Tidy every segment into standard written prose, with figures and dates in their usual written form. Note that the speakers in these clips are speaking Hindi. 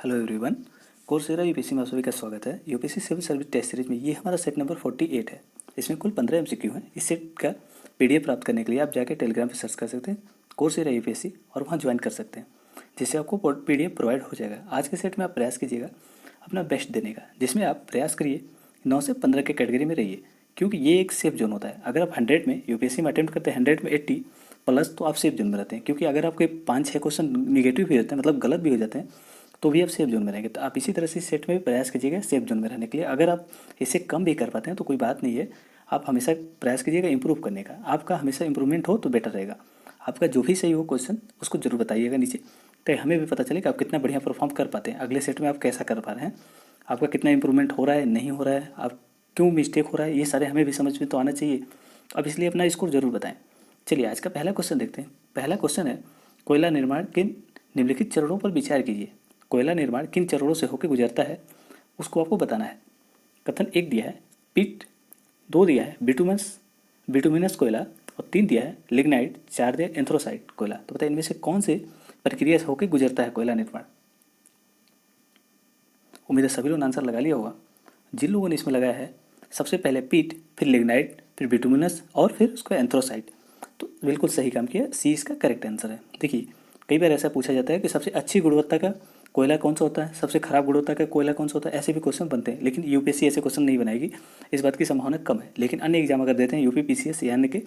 Hello everyone. कोर्सेरा यूपीएससी में आप सभी का स्वागत है। UPSC civil service test series में ये हमारा सेट नंबर 48 है। इसमें कुल 15 एमसीक्यू हैं। इस सेट का पीडीएफ प्राप्त करने के लिए आप जाकर टेलीग्राम पर सर्च कर सकते हैं कोर्सेरा यूपीएससी और वहाँ ज्वाइन कर सकते हैं, जिससे आपको पीडीएफ प्रोवाइड हो जाएगा। आज के सेट में आप प्रयास कीजिएगा अपना बेस्ट देने का, जिसमें आप प्रयास करिए 9 से 15 के कैटेगरी में रहिए, क्योंकि ये एक सेफ जोन होता है। अगर आप 100 में यूपीएससी में अटेम्प्ट करते हैं 100 में 80 प्लस, तो आप सेफ जोन में रहते हैं। क्योंकि अगर आपके 5-6 क्वेश्चन निगेटिव भी रहते हैं, मतलब गलत भी हो जाते हैं, तो भी आप सेफ जोन में रहेंगे। तो आप इसी तरह से सेट में भी प्रयास कीजिएगा सेफ जोन में रहने के लिए। अगर आप इससे कम भी कर पाते हैं तो कोई बात नहीं है, आप हमेशा प्रयास कीजिएगा इंप्रूव करने का। आपका हमेशा इंप्रूवमेंट हो तो बेटर रहेगा। आपका जो भी सही हो क्वेश्चन उसको जरूर बताइएगा नीचे, तो हमें भी पता चले कि आप कितना बढ़िया परफॉर्म कर पाते हैं। अगले सेट में आप कैसा कर पा रहे हैं, आपका कितना इंप्रूवमेंट हो रहा है, नहीं हो रहा है, आप क्यों मिस्टेक हो रहा है, ये सारे हमें भी समझ में तो आना चाहिए। अब इसलिए अपना स्कोर जरूर बताएं। चलिए आज का पहला क्वेश्चन देखते हैं। पहला क्वेश्चन है, कोयला निर्माण के निम्नलिखित चरणों पर विचार कीजिए। कोयला निर्माण किन चरणों से होकर गुजरता है, उसको आपको बताना है। कथन 1 दिया है पिट, 2 दिया है बिटुमिनस कोयला और 3 दिया है लिग्नाइट, 4 दिया एंथ्रोसाइट कोयला। तो बताइए इनमें से कौन से प्रक्रिया से होकर गुजरता है कोयला निर्माण। उम्मीद है सभी लोगों ने आंसर लगा लिया होगा। जिन लोगों ने इसमें लगाया है सबसे पहले पीट, फिर लिग्नाइट, फिर बिटुमिनस और फिर उसका एंथ्रोसाइट, तो बिल्कुल सही काम किया। सी इसका करेक्ट आंसर है। देखिए कई बार ऐसा पूछा जाता है कि सबसे अच्छी गुणवत्ता का कोयला कौन सा होता है, सबसे खराब गुणवत्ता का कोयला कौन सा होता है, ऐसे भी क्वेश्चन बनते हैं। लेकिन यूपीएससी ऐसे क्वेश्चन नहीं बनाएगी, इस बात की संभावना कम है। लेकिन अन्य एग्जाम अगर देते हैं यूपी पीसीएस यानी कि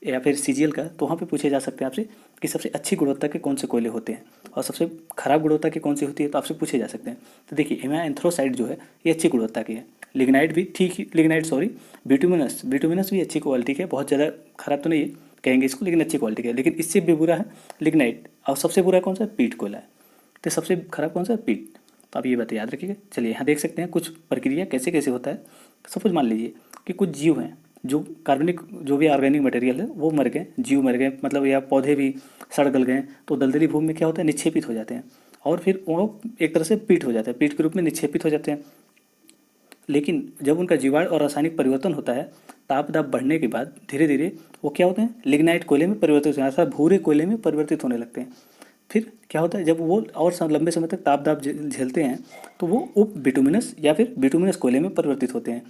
या फिर सीजीएल का, तो वहाँ पे पूछे जा सकते हैं आपसे कि सबसे अच्छी गुणवत्ता के कौन से कोयले होते हैं और सबसे खराब गुणवत्ता की कौन सी होती है, तो आपसे पूछे जा सकते हैं। तो देखिए यहाँ एंथ्रोसाइड जो है ये अच्छी गुणवत्ता की है। लिग्नाइट भी ठीक ही, लिग्नाइट सॉरी, बिटुमिनस भी अच्छी क्वालिटी के है, बहुत ज़्यादा खराब तो नहीं है कहेंगे इसको, लेकिन अच्छी क्वालिटी का है। लेकिन इससे भी बुरा है लिग्नाइट, और सबसे बुरा कौन सा है, पीट कोयला है। तो सबसे खराब कौन सा है, पीट। तो आप ये बात याद रखिएगा। चलिए यहाँ देख सकते हैं कुछ प्रक्रिया कैसे कैसे होता है। सपोज मान लीजिए कि कुछ जीव हैं जो कार्बनिक जो भी ऑर्गेनिक मटेरियल है वो मर गए, जीव मर गए, मतलब या पौधे भी सड़ गल गए, तो दलदली भूमि में क्या होता है, निक्षेपित हो जाते हैं और फिर वो एक तरह से पीट हो जाते हैं, पीट के रूप में निक्षेपित हो जाते हैं। लेकिन जब उनका जीवाणु और रासायनिक परिवर्तन होता है, ताप दाब बढ़ने के बाद धीरे धीरे वो क्या होते हैं, लिग्नाइट कोयले में परिवर्तित होने, अर्थात भूरे कोयले में परिवर्तित होने लगते हैं। फिर क्या होता है, जब वो और लंबे समय तक ताप दाब झेलते हैं तो वो उप बिटुमिनस या फिर बिटुमिनस कोयले में परिवर्तित होते हैं।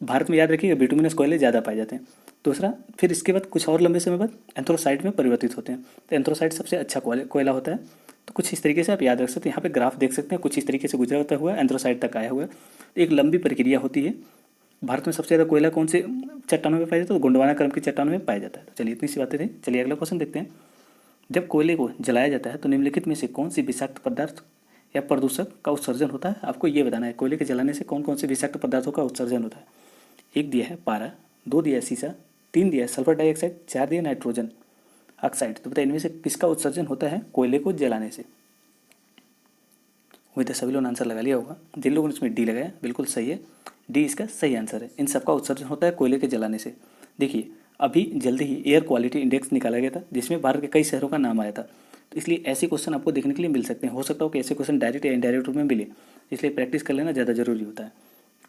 भारत में याद रखिएगा बिटुमिनस कोयले ज़्यादा पाए जाते हैं। दूसरा, फिर इसके बाद कुछ और लंबे समय बाद एंथ्रोसाइट में परिवर्तित होते हैं। तो एंथ्रोसाइट सबसे अच्छा कोयला होता है। तो कुछ इस तरीके से आप याद रख सकते हैं। यहाँ पे ग्राफ देख सकते हैं, कुछ इस तरीके से गुजरता हुआ एंथ्रोसाइट तक आया हुआ है। तो एक लंबी प्रक्रिया होती है। भारत में सबसे ज़्यादा कोयला कौन से चट्टानों में पाया जाता है, तो गोंडवाना क्रम की चट्टानों में पाया जाता है। तो चलिए इतनी सी बातें थी। चलिए अगला क्वेश्चन देखते हैं। जब कोयले को जलाया जाता है तो निम्नलिखित में से कौन सी विषाक्त पदार्थ या प्रदूषक का उत्सर्जन होता है, आपको ये बताना है। कोयले के जलाने से कौन कौन से विषाक्त पदार्थों का उत्सर्जन होता है। 1 दिया है पारा, 2 दिया है सीसा, 3 दिया है सल्फर डाइऑक्साइड, 4 दिया नाइट्रोजन ऑक्साइड। तो बताइए इनमें से किसका उत्सर्जन होता है कोयले को जलाने से। उम्मीद है सभी लोगों ने आंसर लगा लिया होगा। जिन लोगों ने इसमें डी लगाया बिल्कुल सही है, डी इसका सही आंसर है। इन सबका उत्सर्जन होता है कोयले के जलाने से। देखिए अभी जल्दी ही एयर क्वालिटी इंडेक्स निकाला गया था, जिसमें भारत के कई शहरों का नाम आया था। तो इसलिए ऐसे क्वेश्चन आपको देखने के लिए मिल सकते हैं। हो सकता हो कि ऐसे क्वेश्चन डायरेक्ट या इनडायरेक्ट रूप में मिले, इसलिए प्रैक्टिस कर लेना ज़्यादा जरूरी होता है।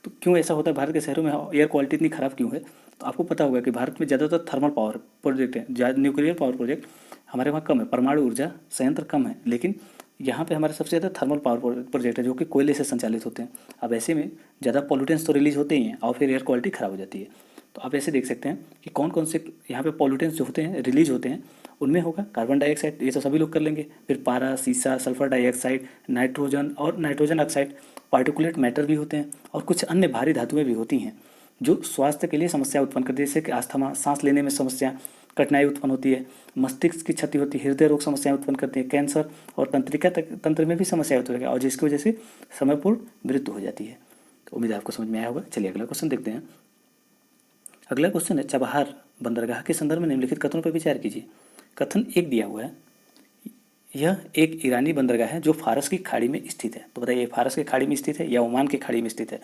तो क्यों ऐसा होता है, भारत के शहरों में एयर क्वालिटी इतनी खराब क्यों है, तो आपको पता होगा कि भारत में ज़्यादातर थर्मल पावर प्रोजेक्ट है, न्यूक्लियर पावर प्रोजेक्ट हमारे वहाँ कम है, परमाणु ऊर्जा संयंत्र कम है। लेकिन यहाँ पे हमारे सबसे ज़्यादा थर्मल पावर प्रोजेक्ट है जो कि कोयले से संचालित होते हैं। अब ऐसे में ज़्यादा पॉल्यूटेंस तो रिलीज होते ही हैं और फिर एयर क्वालिटी ख़राब हो जाती है। तो आप ऐसे देख सकते हैं कि कौन कौन से यहाँ पे पॉल्यूटेंस जो होते हैं रिलीज होते हैं, उनमें होगा कार्बन डाइऑक्साइड, ये तो सभी लोग कर लेंगे, फिर पारा, सीसा, सल्फर डाइऑक्साइड, नाइट्रोजन और नाइट्रोजन ऑक्साइड, पार्टिकुलेट मैटर भी होते हैं और कुछ अन्य भारी धातुएं भी होती हैं जो स्वास्थ्य के लिए समस्या उत्पन्न करती है, जैसे कि अस्थमा, सांस लेने में समस्या, कठिनाई उत्पन्न होती है, मस्तिष्क की क्षति होती है, हृदय रोग समस्याएं उत्पन्न करती है, कैंसर और तंत्रिका तंत्र में भी समस्या होती है और जिसकी वजह से समयपूर्ण मृत्यु हो जाती है। तो उम्मीद है आपको समझ में आया होगा। चलिए अगला क्वेश्चन देखते हैं। अगला क्वेश्चन है, चबहार बंदरगाह के संदर्भ में निम्नलिखित कथनों पर विचार कीजिए। कथन 1 दिया हुआ है, यह एक ईरानी बंदरगाह है जो फारस की खाड़ी में स्थित है। तो बताइए फारस की खाड़ी में स्थित है या ओमान की खाड़ी में स्थित है।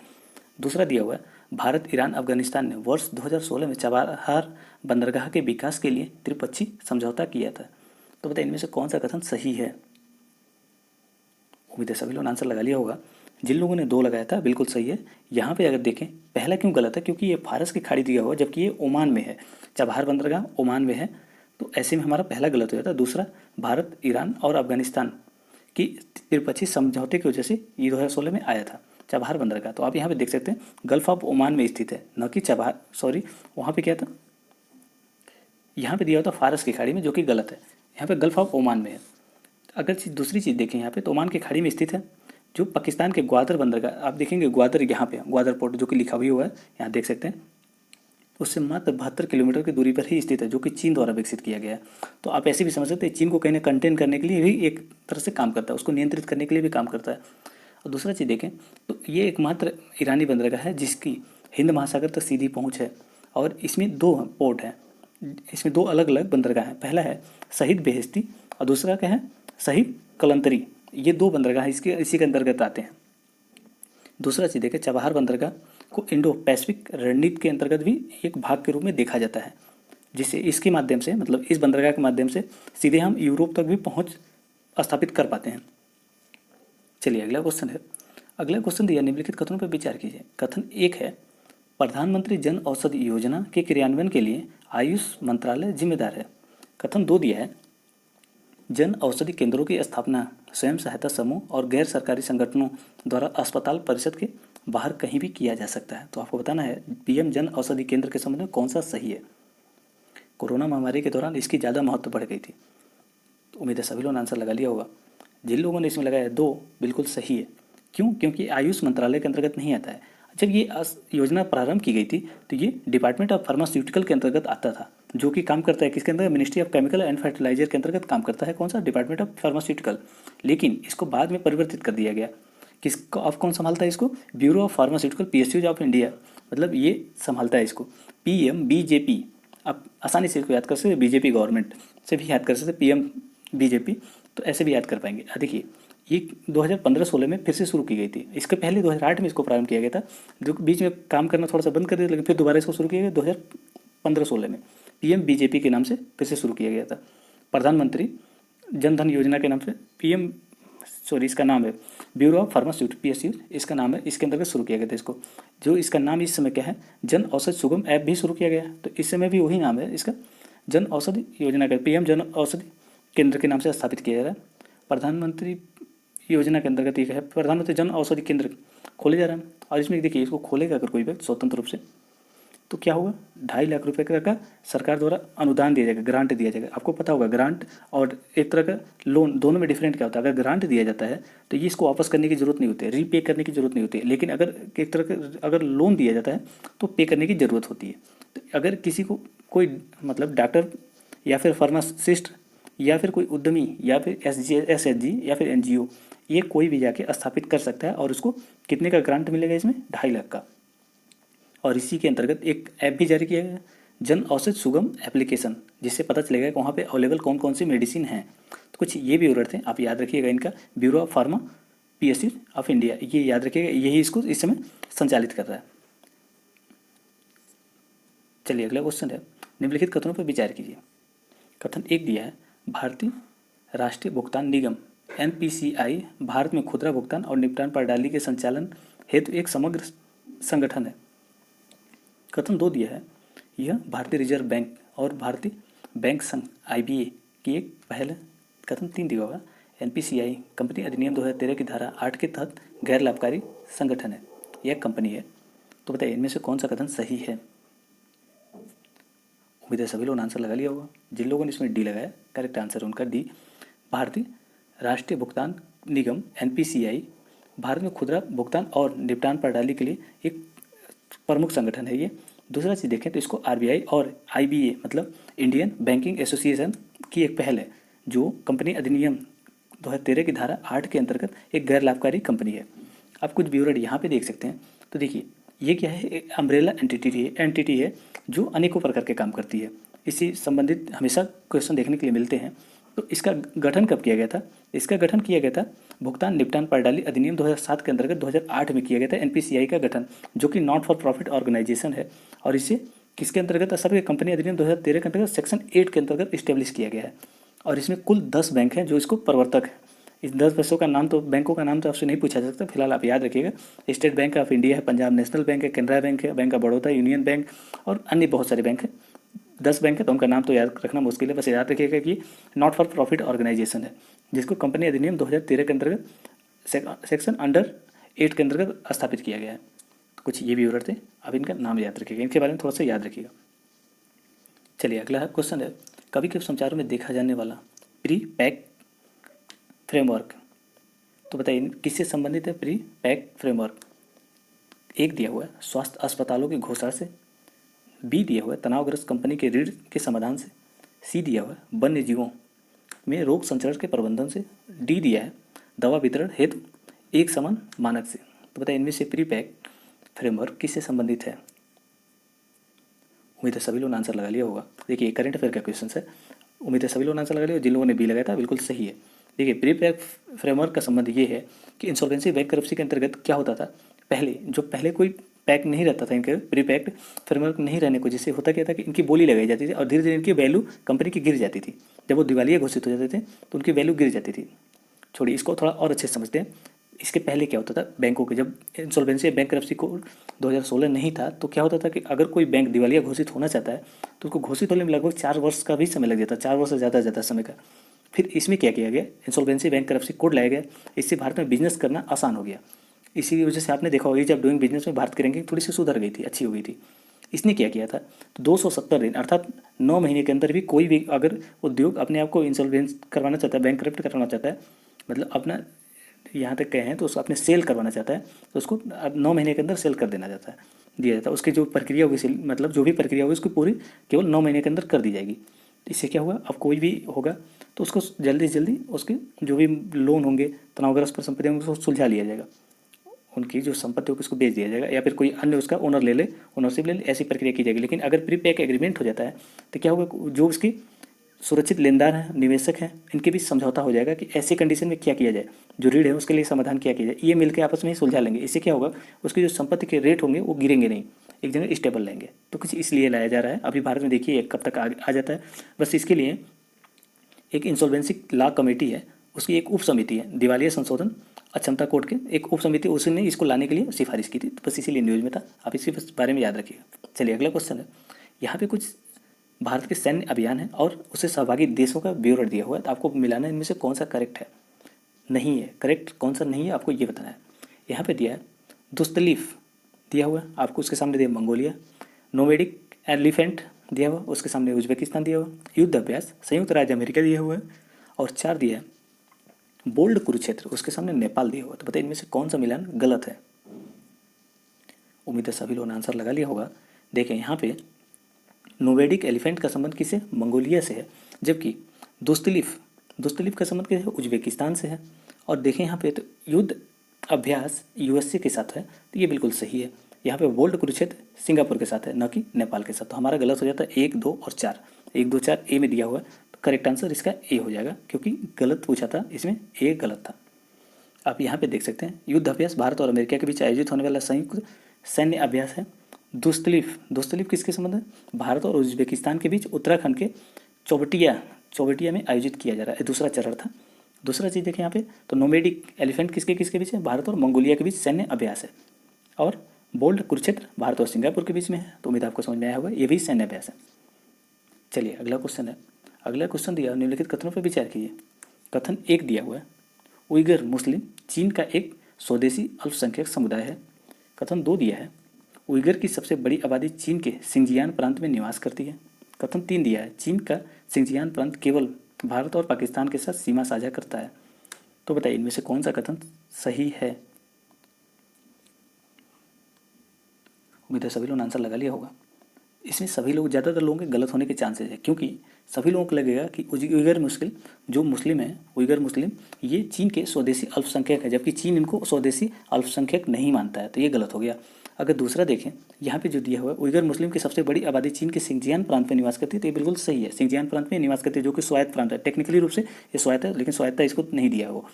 दूसरा दिया हुआ है, भारत, ईरान, अफगानिस्तान ने वर्ष 2016 में चबहार बंदरगाह के विकास के लिए त्रिपक्षीय समझौता किया था। तो बताइए इनमें से कौन सा कथन सही है। उम्मीद है सभी लोगों ने आंसर लगा लिया होगा। जिन लोगों ने 2 लगाया था बिल्कुल सही है। यहाँ पे अगर देखें पहला क्यों गलत है, क्योंकि ये फारस की खाड़ी दिया हुआ जबकि ये ओमान में है, चबहार बंदरगाह ओमान में है, तो ऐसे में हमारा पहला गलत हो जाता है। दूसरा, भारत, ईरान और अफगानिस्तान कि त्रिपक्षीय समझौते की वजह से ये 2016 में आया था चबहार बंदरगाह। तो आप यहाँ पे देख सकते हैं गल्फ ऑफ ओमान में स्थित है, न कि चबहार, सॉरी वहाँ पे क्या था, यहाँ पे दिया होता फारस की खाड़ी में, जो कि गलत है। यहाँ पे गल्फ ऑफ ओमान में है। अगर दूसरी चीज़ देखें यहाँ पे तो ओमान की खाड़ी में स्थित है। जो पाकिस्तान के ग्वादर बंदरगाह आप देखेंगे, ग्वादर यहाँ पे ग्वादर पोर्ट जो कि लिखा हुआ है यहाँ देख सकते हैं, उससे मात्र 72 किलोमीटर की दूरी पर ही स्थित है, जो कि चीन द्वारा विकसित किया गया है। तो आप ऐसे भी समझ सकते हैं चीन को कहीं ना कंटेन करने के लिए भी एक तरह से काम करता है, उसको नियंत्रित करने के लिए भी काम करता है। और दूसरा चीज़ देखें तो ये एकमात्र ईरानी बंदरगाह है जिसकी हिंद महासागर तक सीधी पहुँच है, और इसमें 2 पोर्ट हैं, इसमें 2 अलग अलग बंदरगाह हैं। पहला है शहीद बेहेश्ती और दूसरा क्या है, शहीद कलंतरी। ये 2 बंदरगाह इसी के अंतर्गत आते हैं। दूसरा चीज़ देखें, चबहार बंदरगाह को इंडो पैसिफिक रणनीति के अंतर्गत भी एक भाग के रूप में देखा जाता है, जिससे इसके माध्यम से, मतलब इस बंदरगाह के माध्यम से सीधे हम यूरोप तक भी पहुंच स्थापित कर पाते हैं। चलिए अगला क्वेश्चन है। अगला क्वेश्चन दिया, निम्नलिखित कथनों पर विचार कीजिए। कथन 1 है, प्रधानमंत्री जन औषधि योजना के क्रियान्वयन के लिए आयुष मंत्रालय जिम्मेदार है। कथन 2 दिया है, जन औषधि केंद्रों की स्थापना स्वयं सहायता समूह और गैर सरकारी संगठनों द्वारा अस्पताल परिषद के बाहर कहीं भी किया जा सकता है। तो आपको बताना है पीएम जन औषधि केंद्र के संबंध में कौन सा सही है। कोरोना महामारी के दौरान इसकी ज़्यादा महत्व बढ़ गई थी। तो उम्मीद है सभी लोगों ने आंसर लगा लिया होगा। जिन लोगों ने इसमें लगाया 2 बिल्कुल सही है। क्यों? क्योंकि आयुष मंत्रालय के अंतर्गत नहीं आता है। जब ये योजना प्रारंभ की गई थी तो ये डिपार्टमेंट ऑफ फार्मास्यूटिकल के अंतर्गत आता था, जो कि काम करता है किसके अंदर, ministry of chemical and fertilizer के अंतर्गत काम करता है। कौन सा? Department of pharmaceutical. लेकिन इसको बाद में परिवर्तित कर दिया गया। किसको, अब कौन संभालता है इसको? Bureau of pharmaceutical PSUs of India, मतलब ये संभालता है इसको। पीएम बीजेपी, आप आसानी से इसको याद कर सकते, बीजेपी गवर्नमेंट से भी याद कर सकते, पीएम बीजेपी, तो ऐसे भी याद कर पाएंगे। देखिए ये 2015-16 में फिर से शुरू की गई थी। इसके पहले 2008 में इसको प्रारंभ किया गया था, जो बीच में काम करना थोड़ा सा बंद कर दिया, लेकिन फिर दोबारा इसको शुरू किया गया 2015-16 में। पीएम बीजेपी के नाम से फिर से शुरू किया गया था। प्रधानमंत्री जन धन योजना के नाम से इसका नाम है ब्यूरो ऑफ फार्मास्यूटिकल पीएसयू, इसका नाम है, इसके अंतर्गत शुरू किया गया था इसको। जो इसका नाम इस समय क्या है, जन औषधि सुगम ऐप भी शुरू किया गया है, तो इस समय भी वही नाम है इसका, जन औषधि योजना का पीएम जन औषधि केंद्र के नाम से स्थापित किया जा रहा है। प्रधानमंत्री योजना के अंतर्गत एक है प्रधानमंत्री जन औषधि केंद्र खोले जा रहा है। और इसमें देखिए इसको खोलेगा अगर कोई व्यक्ति स्वतंत्र रूप से तो क्या होगा, 2.5 लाख रुपए का सरकार द्वारा अनुदान दिया जाएगा, ग्रांट दिया जाएगा। आपको पता होगा ग्रांट और एक तरह का लोन, दोनों में डिफरेंट क्या होता है। अगर ग्रांट दिया जाता है तो ये इसको वापस करने की जरूरत नहीं होती है, रीपे करने की जरूरत नहीं होती है। लेकिन अगर एक तरह का अगर लोन दिया जाता है तो पे करने की ज़रूरत होती है। तो अगर किसी को कोई मतलब डॉक्टर या फिर फार्मासिस्ट या फिर कोई उद्यमी या फिर एसएचजी या फिर एनजीओ, ये कोई भी जाके स्थापित कर सकता है, और उसको कितने का ग्रांट मिलेगा इसमें, 2.5 लाख का। और इसी के अंतर्गत एक ऐप भी जारी किया गया, जन औषधि सुगम एप्लीकेशन, जिससे पता चलेगा कि वहाँ पे अवेलेबल कौन कौन सी मेडिसिन हैं। तो कुछ ये भी जरूरत है, आप याद रखिएगा इनका, bureau of pharma PSU of India, ये याद रखिएगा, यही इसको इस समय संचालित कर रहा है। चलिए अगला क्वेश्चन है, निम्नलिखित कथनों पर विचार कीजिए। कथन 1 दिया है, भारतीय राष्ट्रीय भुगतान निगम एनपीसीआई भारत में खुदरा भुगतान और निपटान प्रणाली के संचालन हेतु एक समग्र संगठन है। कथन 2 दिया है, यह भारतीय रिजर्व बैंक और भारतीय बैंक संघ आईबीए की एक पहल है। कथन 3 दिया होगा, एनपीसीआई कंपनी अधिनियम 2013 की धारा 8 के तहत गैर लाभकारी संगठन है, यह कंपनी है। तो बताइए इनमें से कौन सा कथन सही है। उम्मीद है सभी लोगों ने आंसर लगा लिया होगा। जिन लोगों ने इसमें डी लगाया, करेक्ट आंसर उनका डी, भारतीय राष्ट्रीय भुगतान निगम एनपीसीआई भारत में खुदरा भुगतान और निपटान प्रणाली के लिए एक प्रमुख संगठन है ये। दूसरा चीज़ देखें तो इसको आरबीआई और आईबीए मतलब इंडियन बैंकिंग एसोसिएशन की एक पहल है, जो कंपनी अधिनियम 2013 की धारा 8 के अंतर्गत एक गैर लाभकारी कंपनी है। आप कुछ ब्यूरो यहाँ पे देख सकते हैं। तो देखिए ये क्या है, एक अम्ब्रेला एंटिटी है जो अनेकों प्रकार के काम करती है। इसी संबंधित हमेशा क्वेश्चन देखने के लिए मिलते हैं। तो इसका गठन कब किया गया था? इसका गठन किया गया था भुगतान निपटान प्रणाली अधिनियम 2007 के अंतर्गत 2008 में किया गया था, एनपीसीआई का गठन, जो कि नॉट फॉर प्रॉफिट ऑर्गेनाइजेशन है। और इसे किसके अंतर्गत, सभी कंपनी अधिनियम 2013 के अंतर्गत सेक्शन 8 के अंतर्गत इस्टेब्लिश किया गया है। और इसमें कुल 10 बैंक हैं जो इसको प्रवर्तक है। इस 10 पैसों का नाम तो, बैंकों का नाम तो आपसे नहीं पूछा जा सकता, फिलहाल आप याद रखिएगा। स्टेट बैंक ऑफ इंडिया है, पंजाब नेशनल बैंक है, कैनरा बैंक है, bank of Baroda, union bank और अन्य बहुत सारे बैंक हैं। 10 बैंक है तो उनका नाम तो याद रखना मुश्किल है, बस याद रखिएगा कि नॉट फॉर प्रॉफिट ऑर्गेनाइजेशन है। जिसको कंपनी अधिनियम 2013 के अंतर्गत सेक्शन अंडर 8 के अंतर्गत स्थापित किया गया है। तो कुछ ये व्यूअर थे, अब इनका नाम याद रखिएगा, इनके बारे में थोड़ा सा याद रखिएगा। चलिए अगला क्वेश्चन है, कभी कभी समाचारों में देखा जाने वाला प्री पैक फ्रेमवर्क। तो बताइए किससे संबंधित है प्री पैक फ्रेमवर्क? एक दिया हुआ है स्वास्थ्य अस्पतालों की घोषणा से, बी दिया हुआ है तनावग्रस्त कंपनी के ऋण के समाधान से, सी दिया हुआ है वन्य जीवों में रोग संचरण के प्रबंधन से, डी दिया है दवा वितरण हेतु एक समान मानक से। तो बताइए इनमें से प्री पैक फ्रेमवर्क किससे संबंधित है? उम्मीद है सभी लोगों ने आंसर लगा लिया होगा। देखिए करंट अफेयर का क्वेश्चन है, उम्मीद है सभी लोगों ने आंसर लगा लिया, जिन लोगों ने बी लगाया था बिल्कुल सही है। देखिए प्री पैक फ्रेमवर्क का संबंध ये है कि इंसॉल्वेंसी बैंकरप्सी के अंतर्गत क्या होता था, पहले कोई पैक नहीं रहता था, इनके प्री पैक्ड फ्रेमवर्क नहीं रहने को, जिससे होता क्या था कि इनकी बोली लगाई जाती थी और धीरे धीरे इनकी वैल्यू कंपनी की गिर जाती थी। जब वो दिवालिया घोषित हो जाते थे तो उनकी वैल्यू गिर जाती थी। छोड़िए इसको थोड़ा और अच्छे से समझते हैं। इसके पहले क्या होता था, बैंकों के जब इंसॉल्वेंसी बैंकरप्सी कोड 2016 नहीं था तो क्या होता था कि अगर कोई बैंक दिवालिया घोषित होना चाहता है तो उसको घोषित होने में लगभग 4 वर्ष का भी समय लग जाता, 4 वर्ष से ज़्यादा समय का। फिर इसमें क्या किया गया, इंसॉल्वेंसी बैंकरप्सी कोड लाया गया, इससे भारत में बिजनेस करना आसान हो गया। इसी वजह से आपने देखा होगा जब डूइंग बिजनेस में भारत की रैंकिंग थोड़ी सी सुधर गई थी, अच्छी हो गई थी। इसने क्या किया था, तो 270 दिन अर्थात 9 महीने के अंदर भी कोई भी अगर उद्योग अपने आप को इंसॉल्वेंस करवाना चाहता है, बैंकरप्ट करवाना चाहता है, मतलब अपना यहाँ तक कहें तो उसको अपने सेल करवाना चाहता है तो उसको अब 9 महीने के अंदर सेल कर देना जाता है, दिया जाता है। उसकी जो प्रक्रिया होगी मतलब जो भी प्रक्रिया होगी उसकी पूरी केवल 9 महीने के अंदर कर दी जाएगी। इससे क्या होगा, अब कोई भी होगा तो उसको जल्दी से जल्दी उसके जो भी लोन होंगे, तनावग्रस्त संपत्ति होंगे, उसको सुलझा लिया जाएगा, उनकी जो संपत्ति होगी उसको बेच दिया जाएगा या फिर कोई अन्य उसका ओनर ले ले, ओनरशिप ले ले, ऐसी प्रक्रिया की जाएगी। लेकिन अगर प्री पैक एग्रीमेंट हो जाता है तो क्या होगा, जो उसकी सुरक्षित लेनदार हैं, निवेशक हैं, इनके बीच समझौता हो जाएगा कि ऐसी कंडीशन में क्या किया जाए, जो ऋण है उसके लिए समाधान क्या किया जाए, ये मिलकर आपस में ही सुलझा लेंगे। इससे क्या होगा, उसकी जो संपत्ति के रेट होंगे वो गिरेंगे नहीं, एक जगह स्टेबल रहेंगे। तो कुछ इसलिए लाया जा रहा है। अभी भारत में देखिए कब तक आ जाता है, बस इसके लिए एक इंसॉल्वेंसी लॉ कमेटी है, उसकी एक उप समिति है, दिवालिया संशोधन अक्षमता कोड के एक उप समिति, उसने इसको लाने के लिए सिफारिश की थी। तो बस इसीलिए न्यूज़ में था, आप इसके बस बारे में याद रखिएगा। चलिए अगला क्वेश्चन है, यहाँ पे कुछ भारत के सैन्य अभियान है और उससे सहभागी देशों का ब्यौरा दिया हुआ है, तो आपको मिलाना है इनमें से कौन सा करेक्ट है, नहीं है करेक्ट कौन सा नहीं है आपको ये बताना है। यहाँ पे दिया है दुस्तलीफ दिया हुआ है आपको, उसके सामने दिया मंगोलिया, नोवेडिक एलिफेंट दिया हुआ, उसके सामने उज्बेकिस्तान दिया हुआ, युद्ध अभ्यास संयुक्त राज्य अमेरिका दिया हुआ है, और 4 दिया है बोल्ड कुरुक्षेत्र, उसके सामने नेपाल दिया हुआ। तो बताइए इनमें से कौन सा मिलान गलत है? उम्मीद है सभी लोगों ने आंसर लगा लिया होगा। देखें यहाँ पे नोवेडिक एलिफेंट का संबंध किसे, मंगोलिया से है, जबकि दुस्तलीफ का संबंध किसे, उज्बेकिस्तान से है। और देखें यहाँ पे तो युद्ध अभ्यास यूएसए के साथ है, तो ये बिल्कुल सही है। यहाँ पे बोल्ड कुरुक्षेत्र सिंगापुर के साथ है, न कि नेपाल के साथ। तो हमारा गलत हो जाता है 1, 2 और 4। 1, 2, 4 ए में दिया हुआ है, तो करेक्ट आंसर इसका ए हो जाएगा, क्योंकि गलत पूछा था, इसमें ए गलत था। आप यहाँ पे देख सकते हैं युद्ध अभ्यास भारत और अमेरिका के बीच आयोजित होने वाला संयुक्त सैन्य अभ्यास है। दुस्तलीफ किसके संबंध है, भारत और उज्बेकिस्तान के बीच उत्तराखंड के चौबटिया में आयोजित किया जा रहा है, दूसरा चरण था। दूसरा चीज़ देखें यहाँ पे, तो नोमेडिक एलिफेंट किसके बीच है, भारत और मंगोलिया के बीच सैन्य अभ्यास है। और बोल्ड कुरुक्षेत्र भारत और सिंगापुर के बीच में है। तो उम्मीद आपको समझ में आया होगा, ये भी सैन्य अभ्यास है। चलिए अगला क्वेश्चन है, अगला क्वेश्चन दिया निम्नलिखित कथनों पर विचार कीजिए। कथन 1 दिया हुआ है उइगर मुस्लिम चीन का एक स्वदेशी अल्पसंख्यक समुदाय है। कथन 2 दिया है उइगर की सबसे बड़ी आबादी चीन के सिंजियान प्रांत में निवास करती है। कथन 3 दिया है चीन का सिंजियान प्रांत केवल भारत और पाकिस्तान के साथ सीमा साझा करता है। तो बताइए इनमें से कौन सा कथन सही है? उम्मीद है सभी लोगों ने आंसर लगा लिया होगा। इसमें सभी लोग, ज़्यादातर लोगों के गलत होने के चांसेस है, क्योंकि सभी लोगों को लगेगा कि उइगर मुस्लिम है, उइगर मुस्लिम ये चीन के स्वदेशी अल्पसंख्यक है, जबकि चीन इनको स्वदेशी अल्पसंख्यक नहीं मानता है, तो ये गलत हो गया। अगर दूसरा देखें यहाँ पे जो दिया हुआ है उइगर मुस्लिम की सबसे बड़ी आबादी चीन के सिंजियान प्रांत में निवास करती है, तो ये बिल्कुल सही है, सिंजियान प्रांत में निवास करती है, जो कि स्वायत्त प्रांत है। टेक्निकली रूप से ये स्वायत्त है, लेकिन स्वायत्ता इसको नहीं दिया है वो।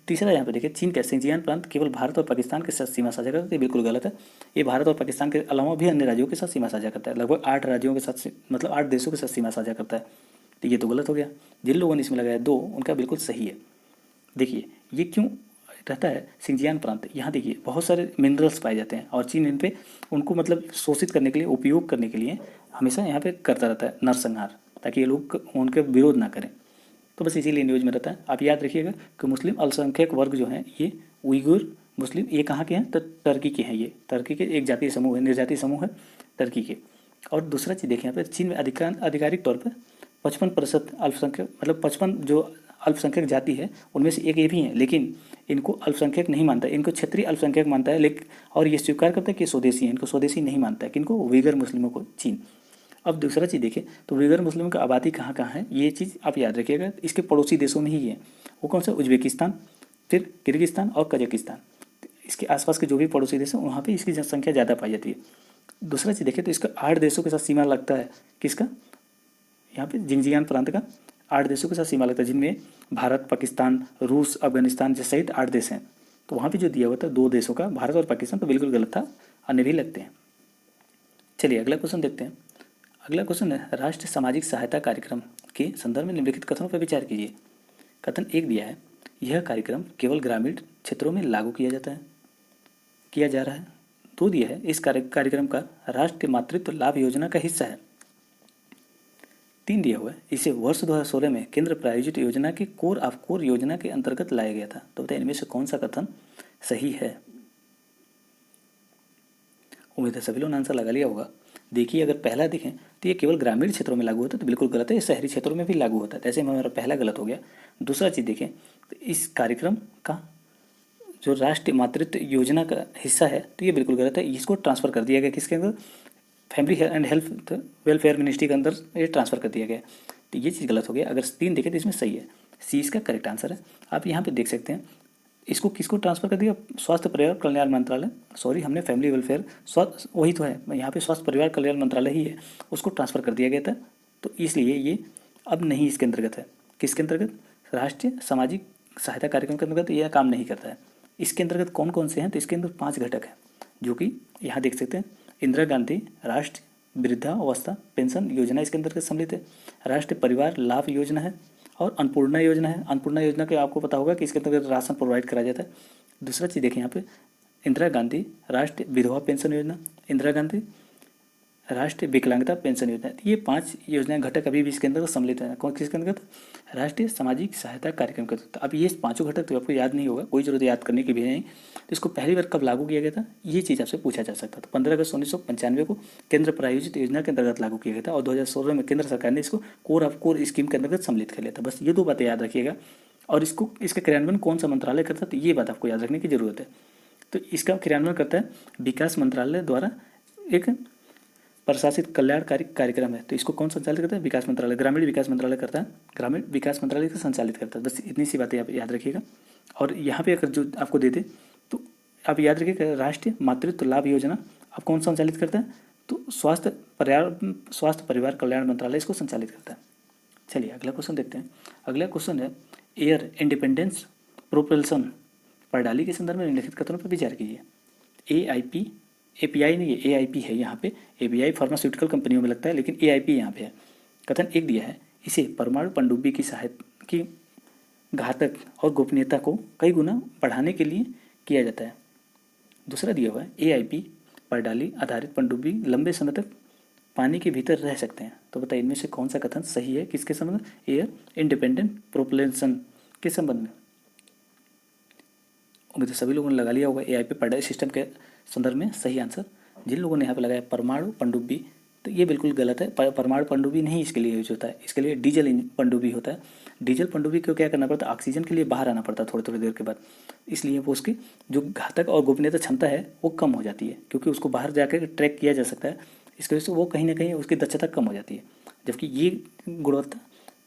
तीसरा यहाँ पे देखिए चीन का सिंजियान प्रांत केवल भारत और पाकिस्तान के साथ सीमा साझा करता है, बिल्कुल गलत है। ये भारत और पाकिस्तान के अलावा भी अन्य राज्यों के साथ सीमा साझा करता है, लगभग 8 राज्यों के साथ, मतलब 8 देशों के साथ सीमा साझा करता है। तो ये तो गलत हो गया। जिन लोगों ने इसमें लगाया 2, उनका बिल्कुल सही है। देखिए ये क्यों रहता है सिंजियान प्रांत, यहाँ देखिए बहुत सारे मिनरल्स पाए जाते हैं और चीन इन पे उनको मतलब शोषित करने के लिए, उपयोग करने के लिए हमेशा यहाँ पे करता रहता है नरसंहार, ताकि ये लोग उनके विरोध ना करें। तो बस इसीलिए न्यूज़ में रहता है। आप याद रखिएगा कि मुस्लिम अल्पसंख्यक वर्ग जो हैं ये उइगुर मुस्लिम, ये कहाँ के हैं? तो टर्की के हैं। ये टर्की के एक जातीय समूह है, निर्जातीय समूह है टर्की के। और दूसरा चीज़ देखिए यहाँ पे, चीन में आधिकारिक तौर पर 55% अल्पसंख्यक, मतलब 55 जो अल्पसंख्यक जाति है उनमें से एक ये भी हैं, लेकिन इनको अल्पसंख्यक नहीं मानता है, इनको क्षेत्रीय अल्पसंख्यक मानता है। लेकिन और ये स्वीकार करता है कि स्वदेशी हैं, इनको स्वदेशी नहीं मानता है। किनको? उइगर मुस्लिमों को, चीन। अब दूसरा चीज़ देखिए, तो उइगर मुस्लिमों की आबादी कहाँ कहाँ है, ये चीज़ आप याद रखिएगा। इसके पड़ोसी देशों में ही है। वो कौन सा? उज्बेकिस्तान, फिर किर्गिस्तान और कजाकिस्तान। इसके आसपास के जो भी पड़ोसी देश हैं वहाँ पे इसकी जनसंख्या ज़्यादा पाई जाती है। दूसरा चीज़ देखिए, तो इसका 8 देशों के साथ सीमा लगता है। किसका? यहाँ पे जिंगजियान प्रांत का 8 देशों के साथ सीमा लगता है, जिनमें भारत, पाकिस्तान, रूस, अफगानिस्तान सहित 8 देश हैं। तो वहाँ पे जो दिया हुआ था 2 देशों का, भारत और पाकिस्तान, तो बिल्कुल गलत था, अन्य भी लगते हैं। चलिए अगला क्वेश्चन देखते हैं। अगला क्वेश्चन है, राष्ट्रीय सामाजिक सहायता कार्यक्रम के संदर्भ में निम्नलिखित कथनों पर विचार कीजिए। कथन 1 दिया है, यह कार्यक्रम केवल ग्रामीण क्षेत्रों में लागू किया जा रहा है। 2 दिया है, इस कार्यक्रम का राष्ट्रीय मातृत्व लाभ योजना का हिस्सा है। 3 दिया हुआ है, इसे वर्ष 2016 में केंद्र प्रायोजित योजना के कोर ऑफ कोर योजना के अंतर्गत लाया गया था। तो बताइए इनमें से कौन सा कथन सही है? उम्मीद है सभी लोगों ने आंसर लगा लिया होगा। देखिए, अगर पहला देखें तो ये केवल ग्रामीण क्षेत्रों में लागू होता है, तो बिल्कुल गलत है। ये शहरी क्षेत्रों में भी लागू होता है, तो ऐसे में हमारा पहला गलत हो गया। दूसरा चीज़ देखें, तो इस कार्यक्रम का जो राष्ट्रीय मातृत्व योजना का हिस्सा है, तो ये बिल्कुल गलत है। इसको ट्रांसफ़र कर दिया गया किसके अंदर? Family and health welfare ministry के अंदर ये ट्रांसफ़र कर दिया गया। तो ये चीज़ गलत हो गया। अगर 3 देखें तो इसमें सही है, सी इसका करेक्ट आंसर है। आप यहाँ पे देख सकते हैं, इसको किसको ट्रांसफ़र कर दिया? स्वास्थ्य परिवार कल्याण मंत्रालय, सॉरी हमने फैमिली वेलफेयर, स्वास्थ्य वही तो है, यहाँ पे स्वास्थ्य परिवार कल्याण मंत्रालय ही है, उसको ट्रांसफ़र कर दिया गया था। तो इसलिए ये अब नहीं इसके अंतर्गत है। किसके अंतर्गत? राष्ट्रीय सामाजिक सहायता कार्यक्रम के अंतर्गत यह काम नहीं करता है। इसके अंतर्गत कौन कौन से हैं? तो इसके अंदर 5 घटक हैं, जो कि यहाँ देख सकते हैं। इंदिरा गांधी राष्ट्रीय वृद्धावस्था पेंशन योजना इसके अंतर्गत सम्मिलित है। राष्ट्रीय परिवार लाभ योजना है, और अन्नपूर्णा योजना है। अन्नपूर्णा योजना के आपको पता होगा कि इसके अंतर्गत राशन प्रोवाइड कराया जाता है। दूसरा चीज़ देखिए यहाँ पे, इंदिरा गांधी राष्ट्रीय विधवा पेंशन योजना, इंदिरा गांधी राष्ट्रीय विकलांगता पेंशन योजना। ये 5 योजनाएं घटक अभी भी इसके अंदर सम्मिलित है। कौन किसके अंतर्गत? राष्ट्रीय सामाजिक सहायता कार्यक्रम के अंतर्गत। अब ये 5 घटक तो आपको याद नहीं होगा, कोई जरूरत याद करने की भी नहीं। तो इसको पहली बार कब लागू किया गया था, ये चीज़ आपसे पूछा जा सकता था। 15 अगस्त 1995 को केंद्र प्रायोजित योजना के अंतर्गत लागू किया गया था, और 2016 में केंद्र सरकार ने इसको कोर ऑफ कोर स्कीम के अंतर्गत सम्मिलित कर लिया था। बस ये 2 बातें याद रखिएगा। और इसका क्रियान्वयन कौन सा मंत्रालय करता है, तो ये बात आपको याद रखने की जरूरत है। तो इसका क्रियान्वयन करता है विकास मंत्रालय द्वारा एक प्रशासित कल्याणकारी कार्यक्रम है। तो इसको कौन संचालित करता है? विकास मंत्रालय, ग्रामीण विकास मंत्रालय करता है, ग्रामीण विकास मंत्रालय को संचालित करता है। बस इतनी सी बातें आप याद रखिएगा। और यहाँ पे अगर जो आपको दे दे तो आप याद रखिएगा, राष्ट्रीय मातृत्व लाभ योजना आप कौन संचालित करता है? तो स्वास्थ्य परिवार कल्याण मंत्रालय इसको संचालित करता है। चलिए अगला क्वेश्चन देखते हैं। अगला क्वेश्चन है, एयर इंडिपेंडेंस प्रोपल्सन प्रणाली के संदर्भ में निम्नलिखित कथनों पर विचार कीजिए। API नहीं है, AIP है यहाँ पे। API फार्मास्यूटिकल कंपनियों में लगता है, लेकिन AIP यहाँ पे है। कथन 1 दिया है, इसे परमाणु पनडुब्बी की घातक और गोपनीयता को कई गुना बढ़ाने के लिए किया जाता है। दूसरा दिया हुआ है, AIP प्रणाली आधारित पनडुब्बी लंबे समय तक पानी के भीतर रह सकते हैं। तो बताइए इनमें से कौन सा कथन सही है? किसके संबंध में? एयर इंडिपेंडेंट प्रोपल्सन के संबंध में। उम्मीद है सभी लोगों ने लगा लिया होगा AIP प्रणाली सिस्टम के संदर्भ में सही आंसर। जिन लोगों ने यहाँ पे लगाया परमाणु पनडुब्बी, तो ये बिल्कुल गलत है। परमाणु पनडुब्बी नहीं इसके लिए यूज होता है, इसके लिए डीजल पनडुब्बी होता है। डीजल पनडुब्बी को क्या करना पड़ता है? ऑक्सीजन के लिए बाहर आना पड़ता है थोड़ी थोड़ी देर के बाद, इसलिए वो उसकी जो घातक और गोपनीयता क्षमता है वो कम हो जाती है, क्योंकि उसको बाहर जाकर ट्रैक किया जा सकता है। इसकी वजह से वो कहीं ना कहीं उसकी दक्षता कम हो जाती है, जबकि ये गुणवत्ता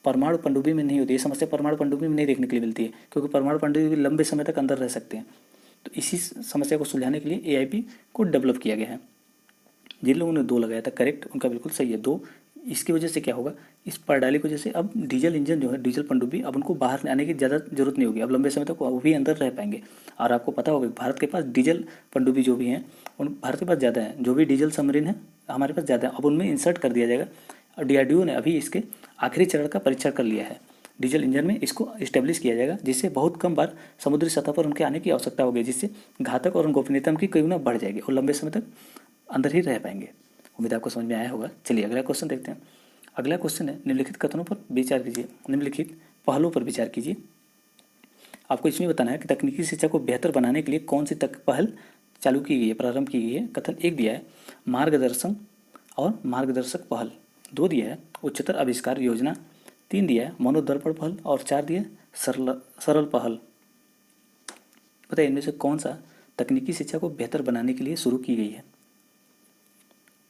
परमाणु पनडुब्बी में नहीं होती। ये समस्या परमाणु पनडुब्बी में नहीं देखने के लिए मिलती है, क्योंकि परमाणु पनडुब्बी लंबे समय तक अंदर रह सकते हैं। तो इसी समस्या को सुलझाने के लिए AIP को डेवलप किया गया है। जिन लोगों ने 2 लगाया था करेक्ट, उनका बिल्कुल सही है 2। इसकी वजह से क्या होगा, इस प्रणाली की वजह से अब डीजल इंजन जो है, डीजल पनडुब्बी, अब उनको बाहर आने की ज़्यादा जरूरत नहीं होगी। अब लंबे समय तक वो भी अंदर रह पाएंगे। और आपको पता होगा भारत के पास डीजल पनडुब्बी जो भी हैं, उन भारत के पास ज़्यादा है। जो भी डीजल सबमरीन है हमारे पास ज़्यादा है, अब उनमें इंसर्ट कर दिया जाएगा। और DRDO ने अभी इसके आखिरी चरण का परीक्षण कर लिया है। डीजल इंजन में इसको इस्टेब्लिश किया जाएगा, जिससे बहुत कम बार समुद्री सतह पर उनके आने की आवश्यकता होगी, जिससे घातक और गोपनीयता उनकी कई गुना बढ़ जाएगी और लंबे समय तक अंदर ही रह पाएंगे। उम्मीद आपको समझ में आया होगा। चलिए अगला क्वेश्चन देखते हैं। अगला क्वेश्चन है, निम्नलिखित कथनों पर विचार कीजिए। निम्नलिखित पहलुओं पर विचार कीजिए। आपको इसमें बताना है कि तकनीकी शिक्षा को बेहतर बनाने के लिए कौन सी तक पहल चालू की गई है, प्रारंभ की गई है। कथन 1 दिया है मार्गदर्शन और मार्गदर्शक पहल, 2 दिया है उच्चतर आविष्कार योजना, 3 दिया है मनोदर्पण पहल और 4 दिया है सरल सरल पहल। बताइए इनमें से कौन सा तकनीकी शिक्षा को बेहतर बनाने के लिए शुरू की गई है।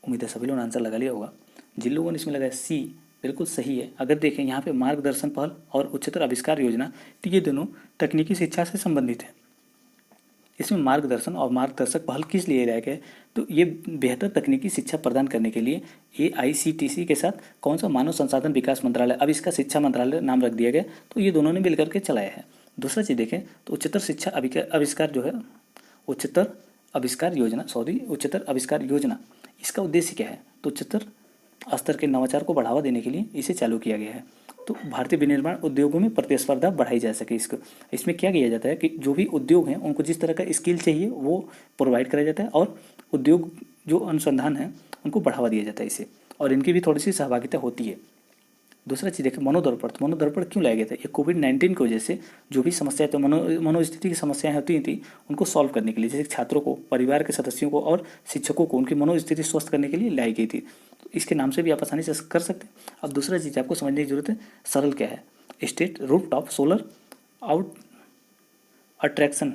उम्मीद है सभी लोगों ने आंसर लगा लिया होगा। जिन लोगों ने इसमें लगाया सी बिल्कुल सही है। अगर देखें यहाँ पे मार्गदर्शन पहल और उच्चतर आविष्कार योजना, तो ये दोनों तकनीकी शिक्षा से संबंधित है। इसमें मार्गदर्शन और मार्गदर्शक पहल किस लिए लाया गया है, तो ये बेहतर तकनीकी शिक्षा प्रदान करने के लिए AICTC के साथ कौन सा मानव संसाधन विकास मंत्रालय, अब इसका शिक्षा मंत्रालय नाम रख दिया गया, तो ये दोनों ने मिलकर के चलाया है। दूसरा चीज़ देखें तो उच्चतर शिक्षा आविष्कार जो है उच्चतर उच्चतर आविष्कार योजना, इसका उद्देश्य क्या है, तो उच्चतर स्तर के नवाचार को बढ़ावा देने के लिए इसे चालू किया गया है। तो भारतीय विनिर्माण उद्योगों में प्रतिस्पर्धा बढ़ाई जा सके। इसमें क्या किया जाता है कि जो भी उद्योग हैं उनको जिस तरह का स्किल चाहिए वो प्रोवाइड कराया जाता है और उद्योग जो अनुसंधान है उनको बढ़ावा दिया जाता है इससे, और इनकी भी थोड़ी सी सहभागिता होती है। दूसरा चीज़ देखें मनोदर्पण, तो मनोदर्पण क्यों लाया गया था, ये कोविड-19 की वजह से जो भी समस्याएं तो मनोस्थिति की समस्याएं होती थी उनको सॉल्व करने के लिए, जैसे छात्रों को, परिवार के सदस्यों को और शिक्षकों को उनकी मनोस्थिति स्वस्थ करने के लिए लाई गई थी। तो इसके नाम से भी आप आसानी से कर सकते हैं। अब दूसरा चीज़ आपको समझने की जरूरत है, सरल क्या है। State rooftop solar out attraction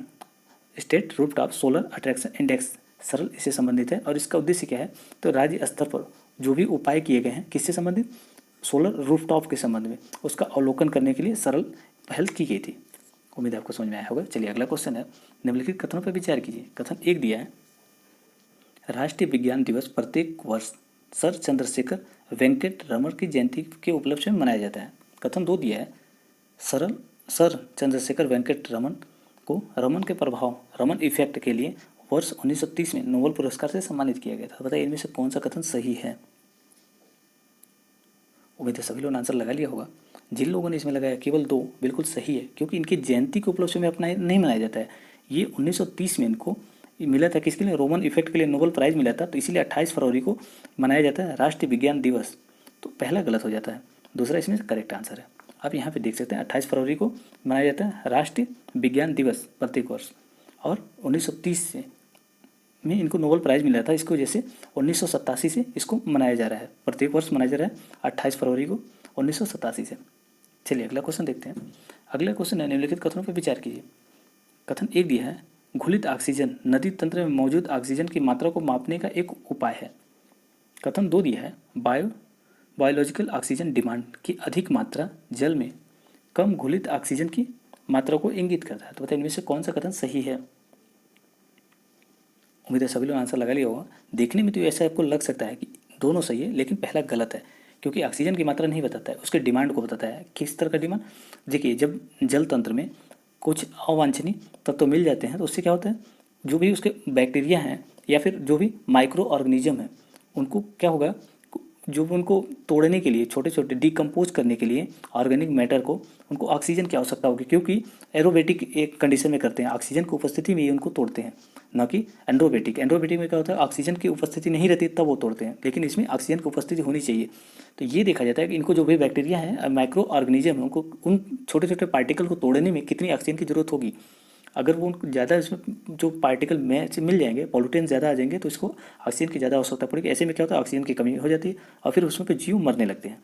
state rooftop solar attraction index सरल इससे संबंधित है, और इसका उद्देश्य क्या है, तो राज्य स्तर पर जो भी उपाय किए गए हैं किससे संबंधित, सोलर रूफटॉप के संबंध में, उसका अवलोकन करने के लिए सरल पहल की गई थी। उम्मीद है आपको समझ में आया होगा। चलिए अगला क्वेश्चन है, निम्नलिखित कथनों पर विचार कीजिए। कथन 1 दिया है राष्ट्रीय विज्ञान दिवस प्रत्येक वर्ष सर चंद्रशेखर वेंकट रमन की जयंती के उपलक्ष्य में मनाया जाता है। कथन 2 दिया है सर चंद्रशेखर वेंकट रमन को रमन के प्रभाव, रमन इफेक्ट के लिए वर्ष 1930 में नोबेल पुरस्कार से सम्मानित किया गया था। बताइए इनमें से कौन सा कथन सही है। उम्मीद है सभी लोगों ने आंसर लगा लिया होगा। जिन लोगों ने इसमें लगाया केवल 2 बिल्कुल सही है, क्योंकि इनकी जयंती के उपलक्ष्य में अपना नहीं मनाया जाता है। ये 1930 में इनको मिला था, किसके लिए, रोमन इफेक्ट के लिए नोबेल प्राइज़ मिला था, तो इसीलिए 28 फरवरी को मनाया जाता है राष्ट्रीय विज्ञान दिवस। तो पहला गलत हो जाता है, दूसरा इसमें करेक्ट आंसर है। आप यहाँ पे देख सकते हैं 28 फरवरी को मनाया जाता है राष्ट्रीय विज्ञान दिवस प्रत्येक वर्ष, और 1930 से में इनको नोबेल प्राइज़ मिला था, इसकी वजह से 1987 से इसको मनाया जा रहा है, प्रत्येक वर्ष मनाया जा रहा है 28 फरवरी को 1987 से। चलिए अगला क्वेश्चन देखते हैं। अगला क्वेश्चन है निम्नलिखित कथनों पर विचार कीजिए। कथन 1 दिया है घुलित ऑक्सीजन नदी तंत्र में मौजूद ऑक्सीजन की मात्रा को मापने का एक उपाय है। कथन 2 दिया है बायोलॉजिकल ऑक्सीजन डिमांड की अधिक मात्रा जल में कम घुलित ऑक्सीजन की मात्रा को इंगित करता है। तो बताइए इनमें से कौन सा कथन सही है। उम्मीद है सभी लोग आंसर लगा लिया होगा। देखने में तो ऐसा आपको लग सकता है कि दोनों सही है, लेकिन पहला गलत है, क्योंकि ऑक्सीजन की मात्रा नहीं बताता है, उसके डिमांड को बताता है। किस तरह का डिमांड, देखिए जब जल तंत्र में कुछ अवांछनीय तत्व मिल जाते हैं तो उससे क्या होता है, जो भी उसके बैक्टीरिया हैं या फिर जो भी माइक्रो ऑर्गेनिज्म है उनको क्या होगा, जो उनको तोड़ने के लिए, छोटे छोटे डिकम्पोज करने के लिए ऑर्गेनिक मैटर को उनको ऑक्सीजन की आवश्यकता होगी, क्योंकि एरोबेटिक एक कंडीशन में करते हैं, ऑक्सीजन की उपस्थिति में ही उनको तोड़ते हैं, न कि एंड्रोबेटिक। एंड्रोबेटिक में क्या होता है, ऑक्सीजन की उपस्थिति नहीं रहती तब वो तोड़ते हैं, लेकिन इसमें ऑक्सीजन की उपस्थिति होनी चाहिए। तो ये देखा जाता है कि इनको जो भी बैक्टीरिया है, माइक्रो ऑर्गेनिज्म है, उनको उन छोटे छोटे पार्टिकल को तोड़ने में कितनी ऑक्सीजन की जरूरत होगी। अगर वो उनको ज़्यादा इसमें जो पार्टिकल मैच मिल जाएंगे, पॉल्यूटेंट ज़्यादा आ जाएंगे, तो इसको ऑक्सीजन की ज़्यादा आवश्यकता पड़ेगी। ऐसे में क्या होता है, ऑक्सीजन की कमी हो जाती है और फिर उसमें पे जीव मरने लगते हैं।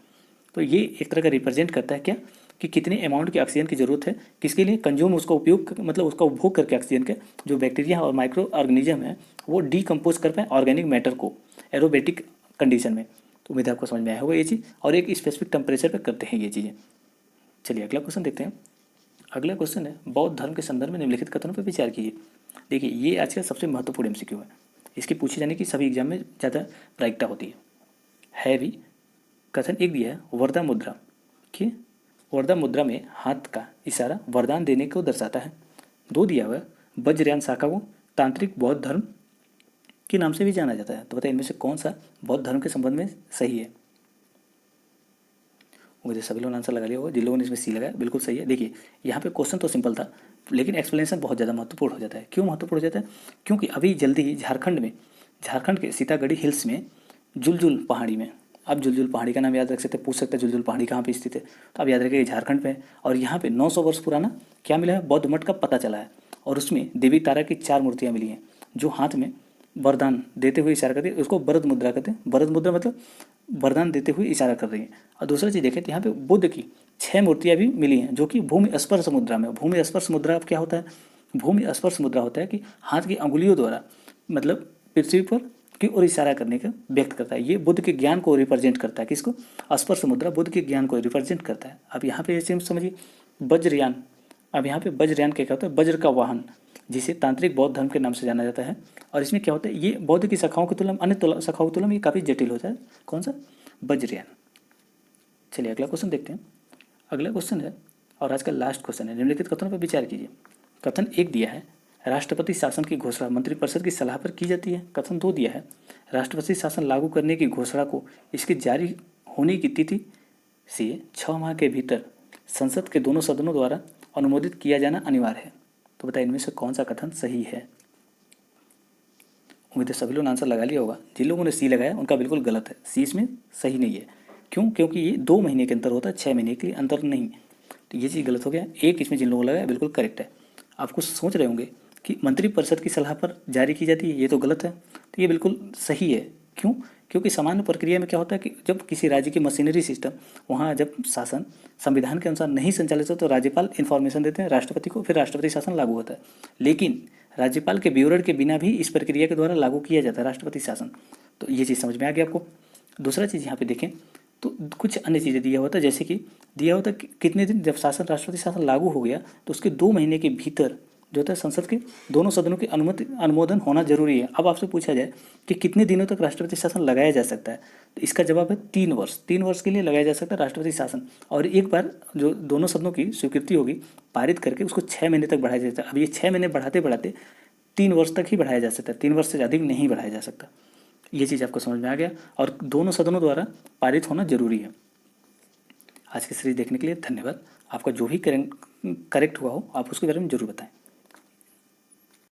तो ये एक तरह का रिप्रेजेंट करता है क्या, कि कितने अमाउंट की ऑक्सीजन की ज़रूरत है, किसके लिए, कंज्यूम, उसका उपयोग, मतलब उसका उपभोग करके ऑक्सीजन के जो बैक्टीरिया और माइक्रो ऑर्गेनिज्म है वो डीकम्पोज कर पाए ऑर्गेनिक मैटर को एरोबेटिक कंडीशन में। तो उम्मीद है आपको समझ में आया होगा ये चीज़, और एक स्पेसिफिक टेम्परेचर पर करते हैं ये चीज़ें। चलिए अगला क्वेश्चन देखते हैं। अगला क्वेश्चन है बौद्ध धर्म के संदर्भ में निम्नलिखित कथनों पर विचार कीजिए। देखिए ये आज का सबसे महत्वपूर्ण MCQ है, इसके पूछे जाने की सभी एग्जाम में ज़्यादा प्रायिकता होती है भी। कथन 1 दिया है वरदा मुद्रा, कि वरदा मुद्रा में हाथ का इशारा वरदान देने को दर्शाता है। 2 दिया हुआ वज्रयान शाखा को तांत्रिक बौद्ध धर्म के नाम से भी जाना जाता है। तो बताइए इनमें से कौन सा बौद्ध धर्म के संबंध में सही है। मुझे सभी लोगों ने आंसर लगा लिया होगा। जिन लोगों ने इसमें सी लगाया बिल्कुल सही है। देखिए यहाँ पे क्वेश्चन तो सिंपल था, लेकिन एक्सप्लेनेशन बहुत ज़्यादा महत्वपूर्ण हो जाता है। क्यों महत्वपूर्ण हो जाता है, क्योंकि अभी जल्दी ही झारखंड के सीतागढ़ी हिल्स में जुलजुल पहाड़ी में आप जुलजुल पहाड़ी का नाम याद रख सकते हैं, पूछ सकते हैं जुलजुल पहाड़ी कहाँ पे स्थित है, तो आप याद रखिए झारखंड में है। और यहाँ पे 900 वर्ष पुराना क्या मिला है, बौद्ध मठ का पता चला है। और उसमें देवी तारा की 4 मूर्तियाँ मिली हैं जो हाथ में वरदान देते हुए इशारा करती है, उसको वरद मुद्रा कहते हैं। वरद मुद्रा मतलब वरदान देते हुए इशारा कर रही हैं। और दूसरा चीज़ देखें तो यहाँ पे बुद्ध की 6 मूर्तियाँ भी मिली हैं जो कि भूमि स्पर्श मुद्रा में। भूमि स्पर्श मुद्रा क्या होता है, भूमि स्पर्श मुद्रा होता है कि हाथ की अंगुलियों द्वारा मतलब पृथ्वी पर की ओर इशारा करने का व्यक्त करता है। ये बुद्ध के ज्ञान को रिप्रेजेंट करता है। किसको, स्पर्श मुद्रा बुद्ध के ज्ञान को रिप्रेजेंट करता है। अब यहाँ पे ऐसे समझिए वज्रयान। अब यहाँ पे वज्रयान क्या होता है, वज्र का वाहन, जिसे तांत्रिक बौद्ध धर्म के नाम से जाना जाता है। और इसमें क्या होता है, ये बौद्ध की शाखाओं की तुलना अन्य शाखाओं की तुलना में ये काफ़ी जटिल होता है। कौन सा, वज्रयान। चलिए अगला क्वेश्चन देखते हैं। अगला क्वेश्चन है और आज का लास्ट क्वेश्चन है, निम्नलिखित कथनों पर विचार कीजिए। कथन 1 दिया है, राष्ट्रपति शासन की घोषणा मंत्रिपरिषद की सलाह पर की जाती है। कथन 2 दिया है, राष्ट्रपति शासन लागू करने की घोषणा को इसके जारी होने की तिथि से 6 माह के भीतर संसद के दोनों सदनों द्वारा अनुमोदित किया जाना अनिवार्य है। तो बताइए इनमें से कौन सा कथन सही है। उम्मीद है सभी लोगों ने आंसर लगा लिया होगा। जिन लोगों ने सी लगाया उनका बिल्कुल गलत है, सी इसमें सही नहीं है। क्यों, क्योंकि ये 2 महीने के अंतर होता है, 6 महीने के लिए अंतर नहीं। तो ये चीज़ गलत हो गया। एक इसमें जिन लोगों ने लगाया बिल्कुल करेक्ट है। आप कुछ सोच रहे होंगे कि मंत्रिपरिषद की सलाह पर जारी की जाती है, ये तो गलत है। तो ये बिल्कुल सही है। क्यों, क्योंकि सामान्य प्रक्रिया में क्या होता है कि जब किसी राज्य की मशीनरी सिस्टम वहाँ जब शासन संविधान के अनुसार नहीं संचालित होता तो राज्यपाल इन्फॉर्मेशन देते हैं राष्ट्रपति को, फिर राष्ट्रपति शासन लागू होता है। लेकिन राज्यपाल के विवरण के बिना भी इस प्रक्रिया के द्वारा लागू किया जाता है राष्ट्रपति शासन। तो ये चीज़ समझ में आ गई आपको। दूसरा चीज़ यहाँ पे देखें तो कुछ अन्य चीज़ें दिया होता है, जैसे कि दिया होता है कि कितने दिन जब शासन राष्ट्रपति शासन लागू हो गया तो उसके 2 महीने के भीतर जो होता है संसद के दोनों सदनों की अनुमोदन होना जरूरी है। अब आपसे पूछा जाए कि कितने दिनों तक राष्ट्रपति शासन लगाया जा सकता है, तो इसका जवाब है 3 वर्ष। 3 वर्ष के लिए लगाया जा सकता है राष्ट्रपति शासन। और एक बार जो दोनों सदनों की स्वीकृति होगी पारित करके उसको 6 महीने तक बढ़ाया जा सकता है। अब ये 6 महीने बढ़ाते बढ़ाते 3 वर्ष तक ही बढ़ाया जा सकता है, 3 वर्ष से अधिक नहीं बढ़ाया जा सकता। ये चीज़ आपको समझ में आ गया। और दोनों सदनों द्वारा पारित होना जरूरी है। आज की सीरीज देखने के लिए धन्यवाद। आपका जो भी करेक्ट हुआ हो आप उसके बारे में जरूर बताएं।